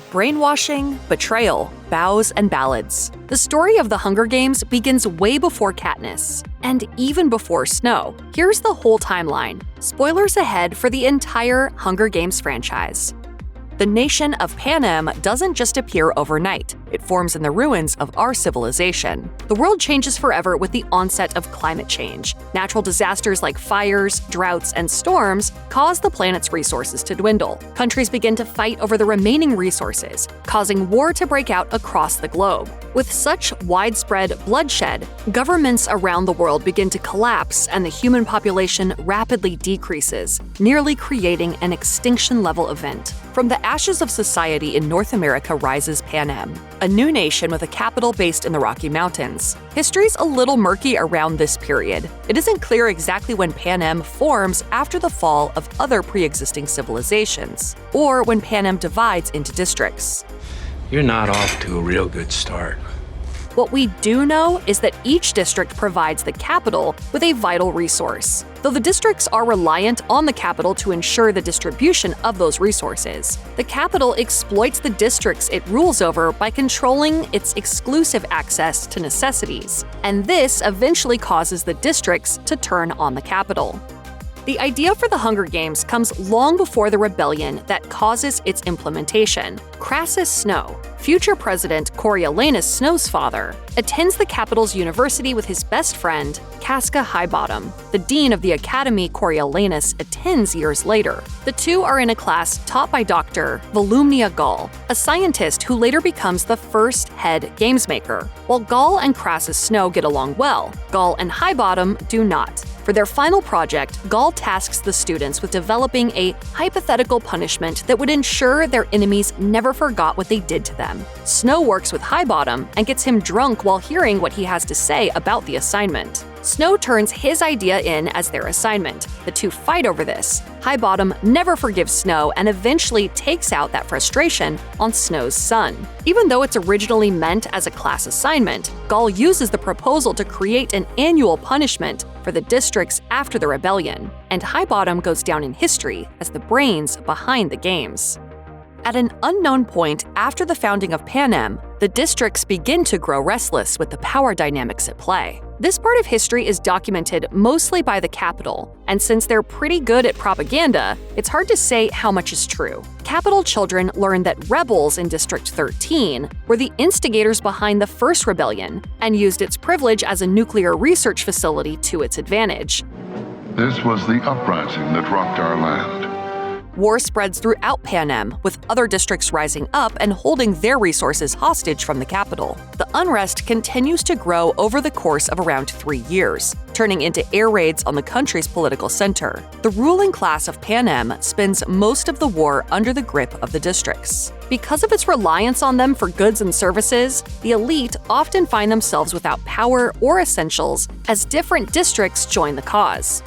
Brainwashing, Betrayal, Vows, and Ballads. The story of the Hunger Games begins way before Katniss, and even before Snow. Here's the whole timeline. Spoilers ahead for the entire Hunger Games franchise. The nation of Panem doesn't just appear overnight. It forms in the ruins of our civilization. The world changes forever with the onset of climate change. Natural disasters like fires, droughts, and storms cause the planet's resources to dwindle. Countries begin to fight over the remaining resources, causing war to break out across the globe. With such widespread bloodshed, governments around the world begin to collapse and the human population rapidly decreases, nearly creating an extinction-level event. From the ashes of society in North America rises Panem, a new nation with a capital based in the Rocky Mountains. History's a little murky around this period. It isn't clear exactly when Panem forms after the fall of other pre-existing civilizations, or when Panem divides into districts. You're not off to a real good start. What we do know is that each district provides the capital with a vital resource, though the districts are reliant on the capital to ensure the distribution of those resources. The capital exploits the districts it rules over by controlling its exclusive access to necessities, and this eventually causes the districts to turn on the capital. The idea for the Hunger Games comes long before the rebellion that causes its implementation. Crassus Snow, future President Coriolanus Snow's father, attends the Capitol's university with his best friend, Casca Highbottom. The dean of the academy Coriolanus attends years later. The two are in a class taught by Dr. Volumnia Gall, a scientist who later becomes the first head gamesmaker. While Gall and Crassus Snow get along well, Gall and Highbottom do not. For their final project, Gall tasks the students with developing a hypothetical punishment that would ensure their enemies never forgot what they did to them. Snow works with Highbottom and gets him drunk while hearing what he has to say about the assignment. Snow turns his idea in as their assignment. The two fight over this. Highbottom never forgives Snow and eventually takes out that frustration on Snow's son. Even though it's originally meant as a class assignment, Gall uses the proposal to create an annual punishment for the districts after the rebellion, and Highbottom goes down in history as the brains behind the games. At an unknown point after the founding of Panem, the districts begin to grow restless with the power dynamics at play. This part of history is documented mostly by the Capitol, and since they're pretty good at propaganda, it's hard to say how much is true. Capitol children learn that rebels in District 13 were the instigators behind the first rebellion and used its privilege as a nuclear research facility to its advantage. This was the uprising that rocked our land. War spreads throughout Panem, with other districts rising up and holding their resources hostage from the capital. The unrest continues to grow over the course of around 3 years, turning into air raids on the country's political center. The ruling class of Panem spends most of the war under the grip of the districts. Because of its reliance on them for goods and services, the elite often find themselves without power or essentials as different districts join the cause.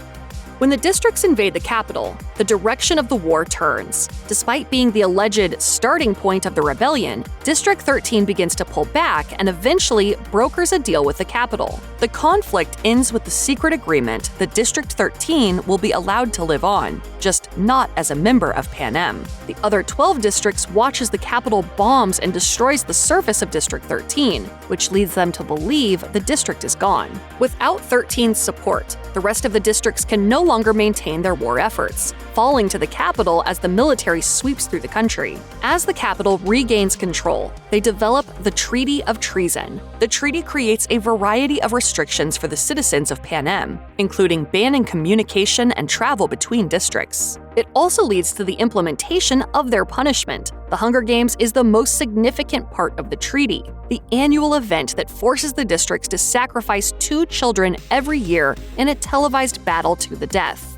When the districts invade the capital, the direction of the war turns. Despite being the alleged starting point of the rebellion, District 13 begins to pull back and eventually brokers a deal with the capital. The conflict ends with the secret agreement that District 13 will be allowed to live on, just not as a member of Panem. The other 12 districts watch as the capital bombs and destroys the surface of District 13, which leads them to believe the district is gone. Without 13's support, the rest of the districts can no longer maintain their war efforts, falling to the capital as the military sweeps through the country. As the capital regains control, they develop the Treaty of Treason. The treaty creates a variety of restrictions for the citizens of Panem, including banning communication and travel between districts. It also leads to the implementation of their punishment. The Hunger Games is the most significant part of the treaty, the annual event that forces the districts to sacrifice 2 children every year in a televised battle to the death.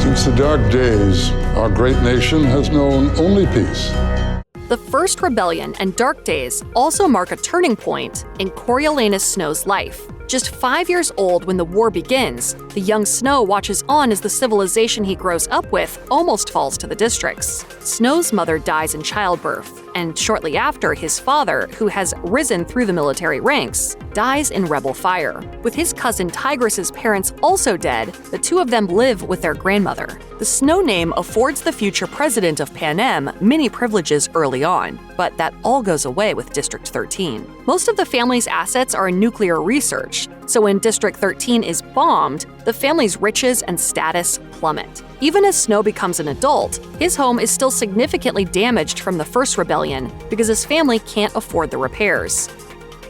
Since the dark days, our great nation has known only peace. The First Rebellion and Dark Days also mark a turning point in Coriolanus Snow's life. Just 5 years old when the war begins, the young Snow watches on as the civilization he grows up with almost falls to the districts. Snow's mother dies in childbirth, and shortly after, his father, who has risen through the military ranks, dies in rebel fire. With his cousin Tigress's parents also dead, the two of them live with their grandmother. The Snow name affords the future president of Panem many privileges early on. but that all goes away with District 13. Most of the family's assets are in nuclear research, so when District 13 is bombed, the family's riches and status plummet. Even as Snow becomes an adult, his home is still significantly damaged from the first rebellion because his family can't afford the repairs.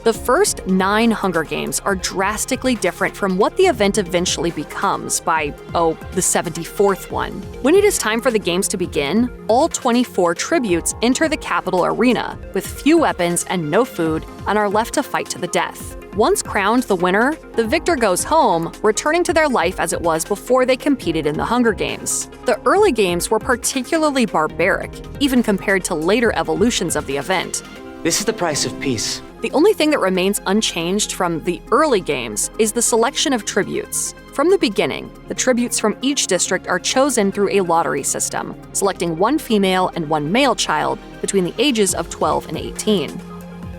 The first 9 Hunger Games are drastically different from what the event eventually becomes by, the 74th one. When it is time for the games to begin, all 24 tributes enter the Capitol arena with few weapons and no food and are left to fight to the death. Once crowned the winner, the victor goes home, returning to their life as it was before they competed in the Hunger Games. The early games were particularly barbaric, even compared to later evolutions of the event. This is the price of peace. The only thing that remains unchanged from the early games is the selection of tributes. From the beginning, the tributes from each district are chosen through a lottery system, selecting 1 female and 1 male child between the ages of 12 and 18.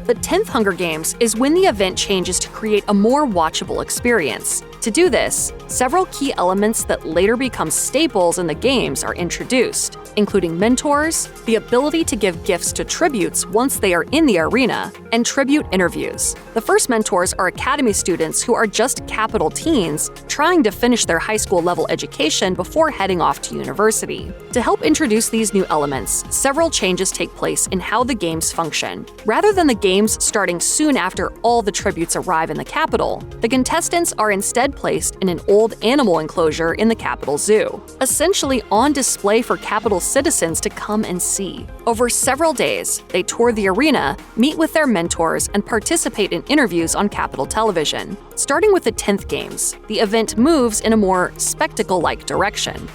The 10th Hunger Games is when the event changes to create a more watchable experience. To do this, several key elements that later become staples in the games are introduced, including mentors, the ability to give gifts to tributes once they are in the arena, and tribute interviews. The first mentors are Academy students who are just Capitol teens trying to finish their high school level education before heading off to university. To help introduce these new elements, several changes take place in how the games function. Rather than the games starting soon after all the tributes arrive in the Capitol, the contestants are instead placed in an old animal enclosure in the Capitol Zoo, essentially on display for Capitol citizens to come and see. Over several days, they tour the arena, meet with their mentors, and participate in interviews on Capitol television. Starting with the 10th Games, the event moves in a more spectacle-like direction.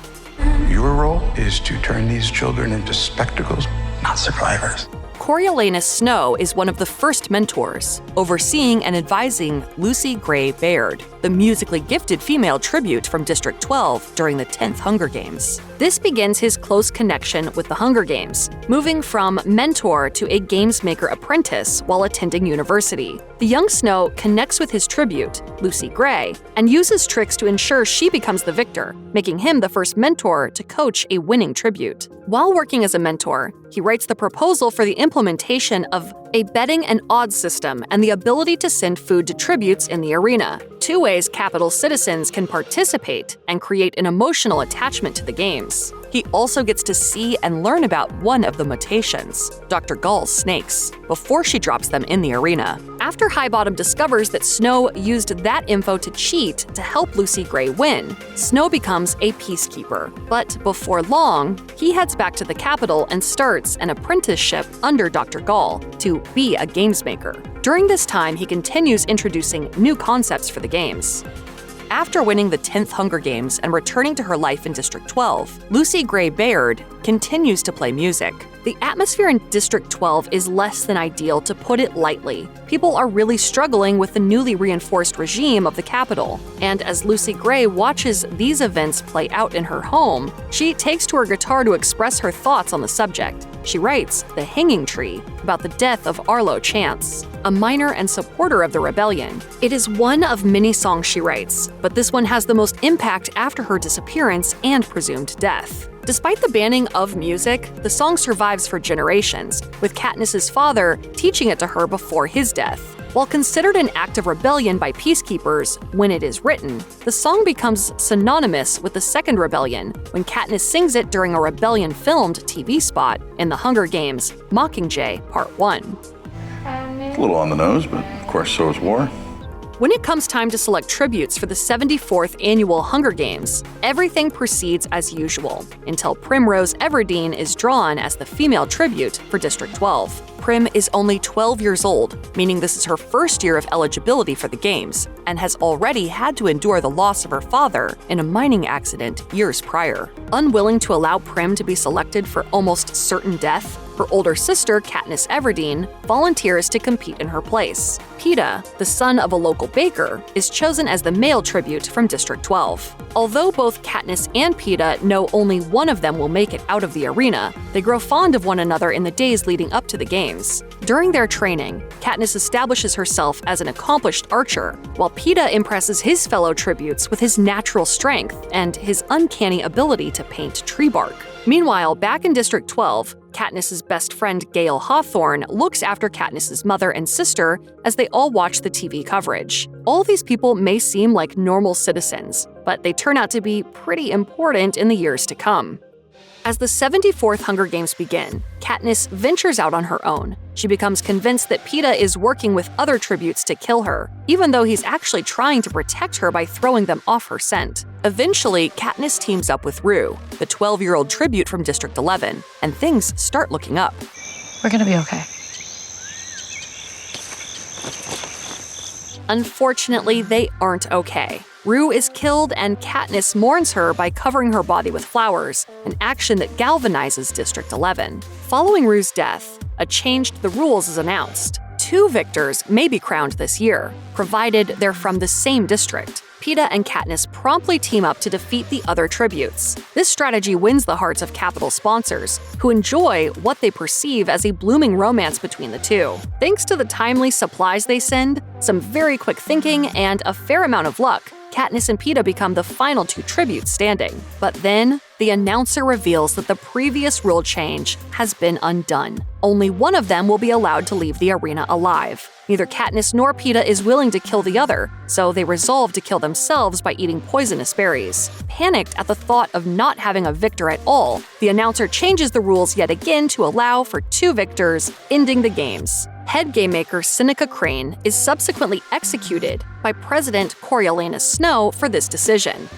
Your role is to turn these children into spectacles, not survivors. Coriolanus Snow is one of the first mentors, overseeing and advising Lucy Gray Baird, the musically gifted female tribute from District 12 during the 10th Hunger Games. This begins his close connection with the Hunger Games, moving from mentor to a games maker apprentice while attending university. The young Snow connects with his tribute, Lucy Gray, and uses tricks to ensure she becomes the victor, making him the first mentor to coach a winning tribute. While working as a mentor, he writes the proposal for the implementation of a betting and odds system and the ability to send food to tributes in the arena, 2 ways Capitol citizens can participate and create an emotional attachment to the games. He also gets to see and learn about one of the mutations, Dr. Gull's snakes, before she drops them in the arena. After Highbottom discovers that Snow used that info to cheat to help Lucy Gray win, Snow becomes a peacekeeper. But before long, he heads back to the Capitol and starts an apprenticeship under Dr. Gull to be a games maker. During this time, he continues introducing new concepts for the games. After winning the 10th Hunger Games and returning to her life in District 12, Lucy Gray Baird continues to play music. The atmosphere in District 12 is less than ideal, to put it lightly. People are really struggling with the newly reinforced regime of the Capitol, and as Lucy Gray watches these events play out in her home, she takes to her guitar to express her thoughts on the subject. She writes The Hanging Tree about the death of Arlo Chance, a miner and supporter of the rebellion. It is one of many songs she writes, but this one has the most impact after her disappearance and presumed death. Despite the banning of music, the song survives for generations, with Katniss's father teaching it to her before his death. While considered an act of rebellion by peacekeepers when it is written, the song becomes synonymous with the Second Rebellion when Katniss sings it during a rebellion-filmed TV spot in The Hunger Games: Mockingjay Part 1. A little on the nose, but of course so is war. When it comes time to select tributes for the 74th Annual Hunger Games, everything proceeds as usual, until Primrose Everdeen is drawn as the female tribute for District 12. Prim is only 12 years old, meaning this is her first year of eligibility for the games, and has already had to endure the loss of her father in a mining accident years prior. Unwilling to allow Prim to be selected for almost certain death, her older sister, Katniss Everdeen, volunteers to compete in her place. Peeta, the son of a local baker, is chosen as the male tribute from District 12. Although both Katniss and Peeta know only one of them will make it out of the arena, they grow fond of one another in the days leading up to the games. During their training, Katniss establishes herself as an accomplished archer, while Peeta impresses his fellow tributes with his natural strength and his uncanny ability to paint tree bark. Meanwhile, back in District 12, Katniss's best friend Gale Hawthorne looks after Katniss's mother and sister as they all watch the TV coverage. All these people may seem like normal citizens, but they turn out to be pretty important in the years to come. As the 74th Hunger Games begin, Katniss ventures out on her own. She becomes convinced that Peeta is working with other tributes to kill her, even though he's actually trying to protect her by throwing them off her scent. Eventually, Katniss teams up with Rue, the 12-year-old tribute from District 11, and things start looking up. We're gonna be okay. Unfortunately, they aren't okay. Rue is killed, and Katniss mourns her by covering her body with flowers, an action that galvanizes District 11. Following Rue's death, a change to the rules is announced. 2 victors may be crowned this year, provided they're from the same district. Peeta and Katniss promptly team up to defeat the other tributes. This strategy wins the hearts of Capitol sponsors, who enjoy what they perceive as a blooming romance between the two. Thanks to the timely supplies they send, some very quick thinking, and a fair amount of luck, Katniss and Peeta become the final 2 tributes standing. But then, the announcer reveals that the previous rule change has been undone. Only one of them will be allowed to leave the arena alive. Neither Katniss nor Peeta is willing to kill the other, so they resolve to kill themselves by eating poisonous berries. Panicked at the thought of not having a victor at all, the announcer changes the rules yet again to allow for 2 victors, ending the games. Head game maker Seneca Crane is subsequently executed by President Coriolanus Snow for this decision.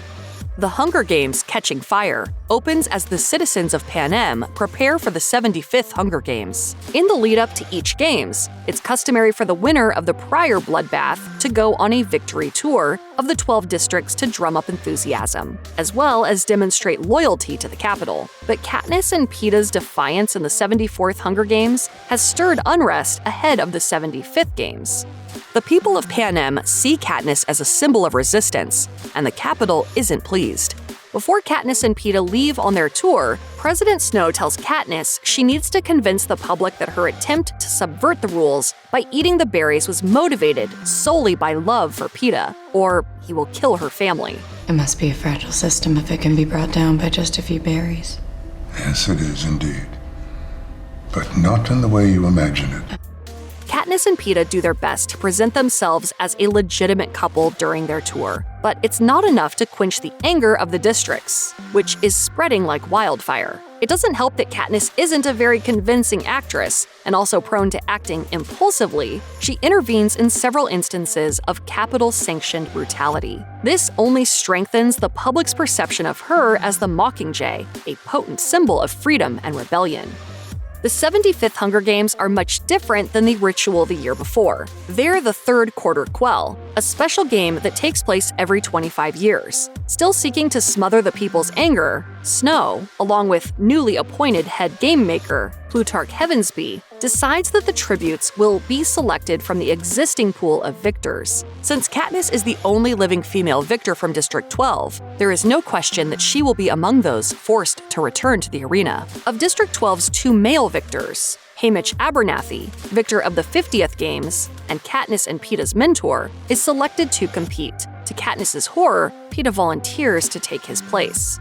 The Hunger Games Catching Fire opens as the citizens of Panem prepare for the 75th Hunger Games. In the lead-up to each games, it's customary for the winner of the prior bloodbath to go on a victory tour of the 12 districts to drum up enthusiasm, as well as demonstrate loyalty to the Capitol. But Katniss and Peeta's defiance in the 74th Hunger Games has stirred unrest ahead of the 75th Games. The people of Panem see Katniss as a symbol of resistance, and the Capitol isn't pleased. Before Katniss and Peeta leave on their tour, President Snow tells Katniss she needs to convince the public that her attempt to subvert the rules by eating the berries was motivated solely by love for Peeta, or he will kill her family. It must be a fragile system if it can be brought down by just a few berries. Yes, it is indeed. But not in the way you imagine it. Katniss and Peeta do their best to present themselves as a legitimate couple during their tour, but it's not enough to quench the anger of the districts, which is spreading like wildfire. It doesn't help that Katniss isn't a very convincing actress, and also prone to acting impulsively. She intervenes in several instances of Capitol-sanctioned brutality. This only strengthens the public's perception of her as the Mockingjay, a potent symbol of freedom and rebellion. The 75th Hunger Games are much different than the ritual the year before. They're the third quarter quell, a special game that takes place every 25 years. Still seeking to smother the people's anger, Snow, along with newly appointed head game maker Plutarch Heavensbee, decides that the tributes will be selected from the existing pool of victors. Since Katniss is the only living female victor from District 12, there is no question that she will be among those forced to return to the arena. Of District 12's 2 male victors, Haymitch Abernathy, victor of the 50th Games, and Katniss and Peeta's mentor, is selected to compete. To Katniss's horror, Peeta volunteers to take his place.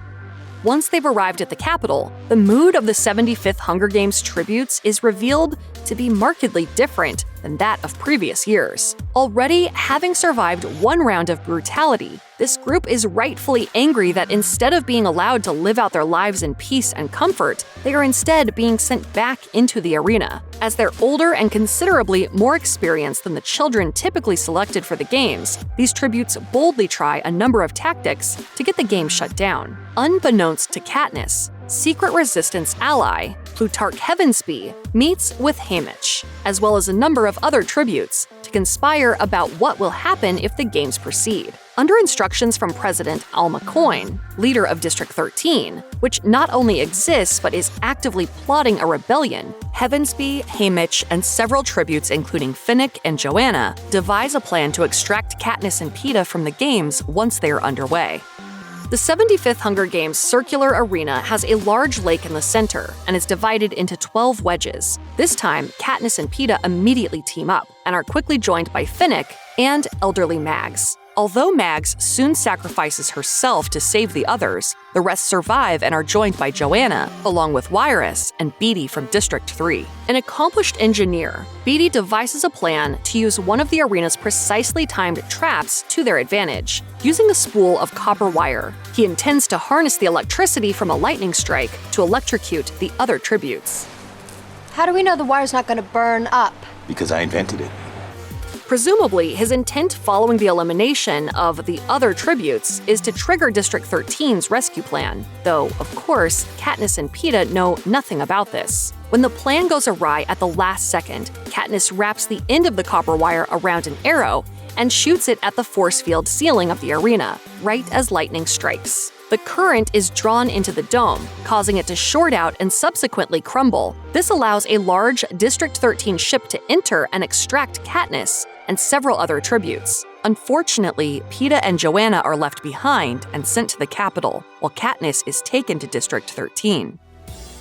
Once they've arrived at the Capitol, the mood of the 75th Hunger Games tributes is revealed to be markedly different than that of previous years. Already having survived 1 round of brutality, this group is rightfully angry that instead of being allowed to live out their lives in peace and comfort, they are instead being sent back into the arena. As they're older and considerably more experienced than the children typically selected for the games, these tributes boldly try a number of tactics to get the game shut down. Unbeknownst to Katniss, secret resistance ally Plutarch Heavensbee meets with Haymitch, as well as a number of other tributes, to conspire about what will happen if the games proceed. Under instructions from President Alma Coin, leader of District 13, which not only exists but is actively plotting a rebellion, Heavensbee, Haymitch, and several tributes including Finnick and Joanna devise a plan to extract Katniss and Peeta from the games once they are underway. The 75th Hunger Games circular arena has a large lake in the center and is divided into 12 wedges. This time, Katniss and Peeta immediately team up and are quickly joined by Finnick and elderly Mags. Although Mags soon sacrifices herself to save the others, the rest survive and are joined by Joanna, along with Wyrus and Beetee from District 3. An accomplished engineer, Beetee devises a plan to use one of the arena's precisely timed traps to their advantage. Using a spool of copper wire, he intends to harness the electricity from a lightning strike to electrocute the other tributes. How do we know the wire's not going to burn up? Because I invented it. Presumably, his intent following the elimination of the other tributes is to trigger District 13's rescue plan, though, of course, Katniss and Peeta know nothing about this. When the plan goes awry at the last second, Katniss wraps the end of the copper wire around an arrow and shoots it at the force field ceiling of the arena, right as lightning strikes. The current is drawn into the dome, causing it to short out and subsequently crumble. This allows a large District 13 ship to enter and extract Katniss and several other tributes. Unfortunately, Peeta and Joanna are left behind and sent to the Capitol, while Katniss is taken to District 13.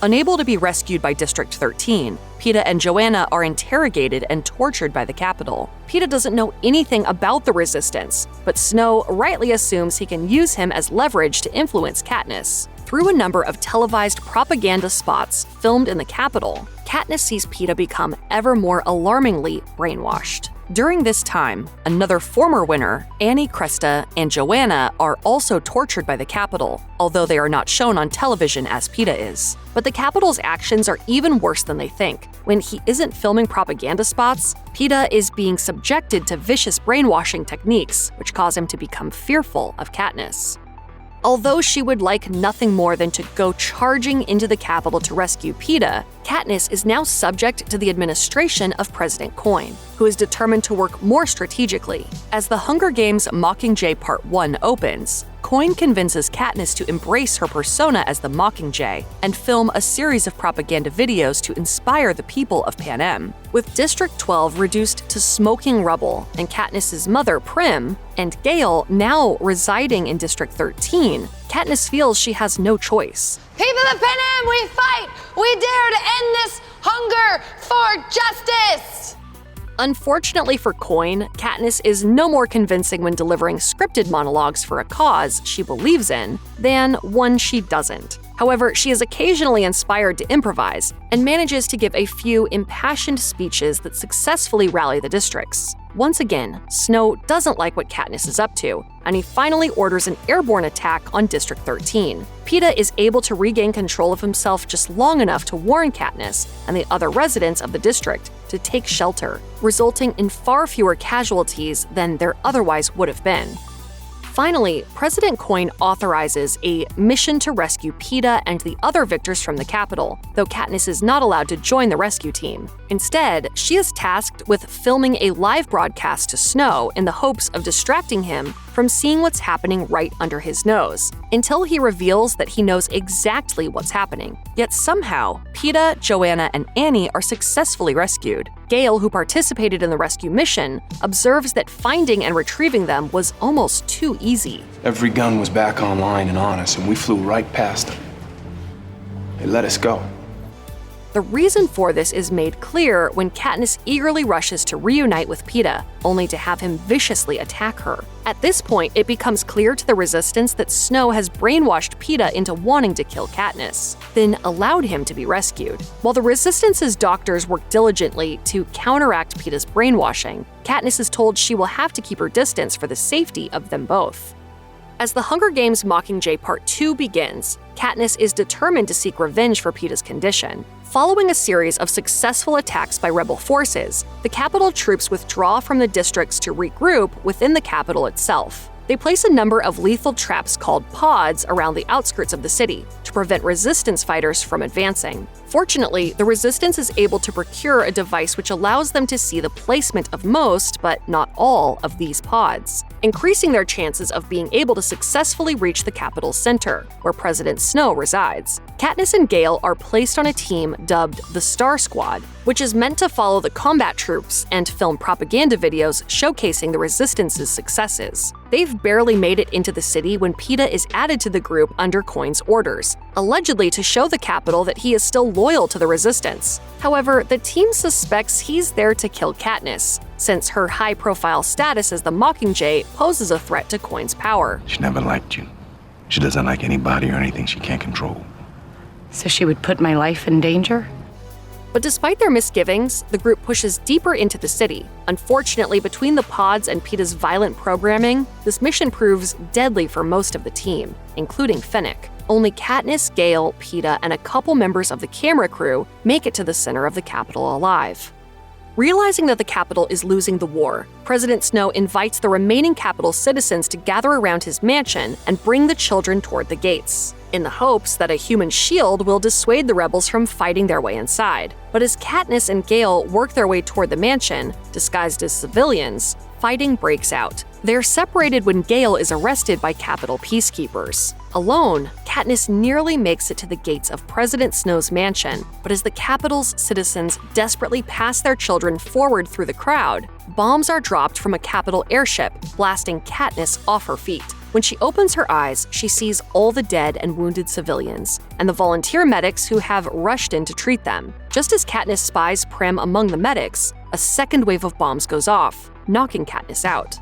Unable to be rescued by District 13, Peeta and Joanna are interrogated and tortured by the Capitol. Peeta doesn't know anything about the Resistance, but Snow rightly assumes he can use him as leverage to influence Katniss. Through a number of televised propaganda spots filmed in the Capitol, Katniss sees Peeta become ever more alarmingly brainwashed. During this time, another former winner, Annie, Krystle, and Joanna are also tortured by the Capitol, although they are not shown on television as Peeta is. But the Capitol's actions are even worse than they think. When he isn't filming propaganda spots, Peeta is being subjected to vicious brainwashing techniques, which cause him to become fearful of Katniss. Although she would like nothing more than to go charging into the Capitol to rescue Peeta, Katniss is now subject to the administration of President Coin, who is determined to work more strategically. As the Hunger Games Mockingjay Part 1 opens, Coin convinces Katniss to embrace her persona as the Mockingjay and film a series of propaganda videos to inspire the people of Panem. With District 12 reduced to smoking rubble and Katniss's mother, Prim, and Gale now residing in District 13, Katniss feels she has no choice. People of Panem, we fight! We dare to end this hunger for justice! Unfortunately for Coin, Katniss is no more convincing when delivering scripted monologues for a cause she believes in than one she doesn't. However, she is occasionally inspired to improvise and manages to give a few impassioned speeches that successfully rally the districts. Once again, Snow doesn't like what Katniss is up to, and he finally orders an airborne attack on District 13. Peeta is able to regain control of himself just long enough to warn Katniss and the other residents of the district to take shelter, resulting in far fewer casualties than there otherwise would have been. Finally, President Coin authorizes a mission to rescue Peeta and the other victors from the Capitol, though Katniss is not allowed to join the rescue team. Instead, she is tasked with filming a live broadcast to Snow in the hopes of distracting him from seeing what's happening right under his nose, until he reveals that he knows exactly what's happening. Yet somehow, Peeta, Joanna, and Annie are successfully rescued. Gale, who participated in the rescue mission, observes that finding and retrieving them was almost too easy. Every gun was back online and on us, and we flew right past them. They let us go. The reason for this is made clear when Katniss eagerly rushes to reunite with Peeta, only to have him viciously attack her. At this point, it becomes clear to the Resistance that Snow has brainwashed Peeta into wanting to kill Katniss, then allowed him to be rescued. While the Resistance's doctors work diligently to counteract Peeta's brainwashing, Katniss is told she will have to keep her distance for the safety of them both. As the Hunger Games Mockingjay Part 2 begins, Katniss is determined to seek revenge for Peeta's condition. Following a series of successful attacks by rebel forces, the Capitol troops withdraw from the districts to regroup within the Capitol itself. They place a number of lethal traps called pods around the outskirts of the city to prevent Resistance fighters from advancing. Fortunately, the Resistance is able to procure a device which allows them to see the placement of most, but not all, of these pods, increasing their chances of being able to successfully reach the Capitol's center, where President Snow resides. Katniss and Gale are placed on a team dubbed the Star Squad, which is meant to follow the combat troops and film propaganda videos showcasing the Resistance's successes. They've barely made it into the city when Peeta is added to the group under Coin's orders, allegedly to show the Capitol that he is still loyal to the Resistance. However, the team suspects he's there to kill Katniss, since her high-profile status as the Mockingjay poses a threat to Coin's power. She never liked you. She doesn't like anybody or anything she can't control. So she would put my life in danger? But despite their misgivings, the group pushes deeper into the city. Unfortunately, between the pods and Peeta's violent programming, this mission proves deadly for most of the team, including Finnick. Only Katniss, Gale, Peeta, and a couple members of the camera crew make it to the center of the Capitol alive. Realizing that the Capitol is losing the war, President Snow invites the remaining Capitol citizens to gather around his mansion and bring the children toward the gates, in the hopes that a human shield will dissuade the rebels from fighting their way inside. But as Katniss and Gale work their way toward the mansion, disguised as civilians, fighting breaks out. They're separated when Gale is arrested by Capitol peacekeepers. Alone, Katniss nearly makes it to the gates of President Snow's mansion, but as the Capitol's citizens desperately pass their children forward through the crowd, bombs are dropped from a Capitol airship, blasting Katniss off her feet. When she opens her eyes, she sees all the dead and wounded civilians, and the volunteer medics who have rushed in to treat them. Just as Katniss spies Prim among the medics, a second wave of bombs goes off, knocking Katniss out.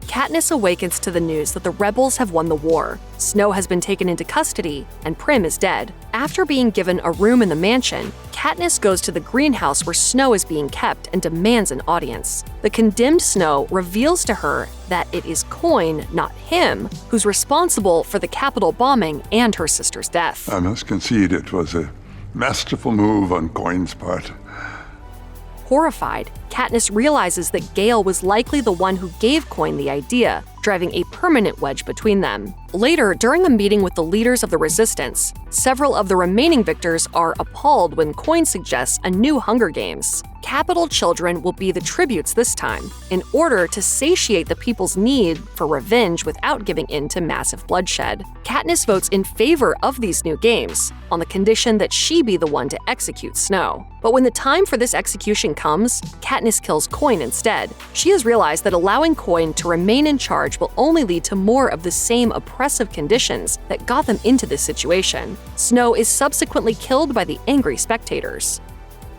Katniss awakens to the news that the rebels have won the war. Snow has been taken into custody, and Prim is dead. After being given a room in the mansion, Katniss goes to the greenhouse where Snow is being kept and demands an audience. The condemned Snow reveals to her that it is Coin, not him, who's responsible for the Capitol bombing and her sister's death. I must concede it was a masterful move on Coin's part. Horrified, Katniss realizes that Gale was likely the one who gave Coin the idea, driving a permanent wedge between them. Later, during a meeting with the leaders of the Resistance, several of the remaining victors are appalled when Coin suggests a new Hunger Games. Capitol children will be the tributes this time, in order to satiate the people's need for revenge without giving in to massive bloodshed. Katniss votes in favor of these new games, on the condition that she be the one to execute Snow. But when the time for this execution comes, Katniss kills Coin instead. She has realized that allowing Coin to remain in charge will only lead to more of the same oppressive conditions that got them into this situation. Snow is subsequently killed by the angry spectators.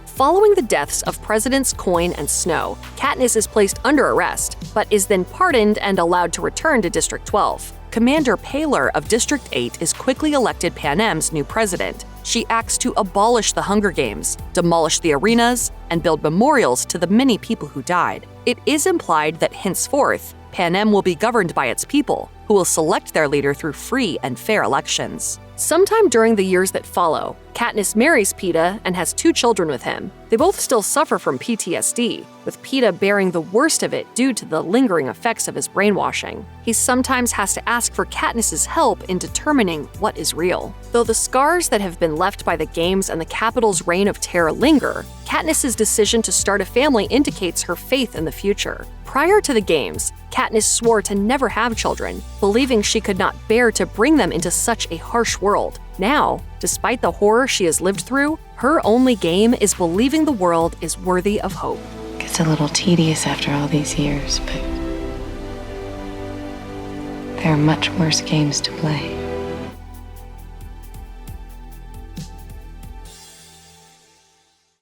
Following the deaths of Presidents Coin and Snow, Katniss is placed under arrest, but is then pardoned and allowed to return to District 12. Commander Paler of District 8 is quickly elected Panem's new president. She acts to abolish the Hunger Games, demolish the arenas, and build memorials to the many people who died. It is implied that henceforth, Panem will be governed by its people, who will select their leader through free and fair elections. Sometime during the years that follow, Katniss marries Peeta and has 2 children with him. They both still suffer from PTSD, with Peeta bearing the worst of it due to the lingering effects of his brainwashing. He sometimes has to ask for Katniss's help in determining what is real. Though the scars that have been left by the games and the Capitol's reign of terror linger, Katniss's decision to start a family indicates her faith in the future. Prior to the games, Katniss swore to never have children, believing she could not bear to bring them into such a harsh world. Now, despite the horror she has lived through, her only game is believing the world is worthy of hope. Gets a little tedious after all these years, but there are much worse games to play.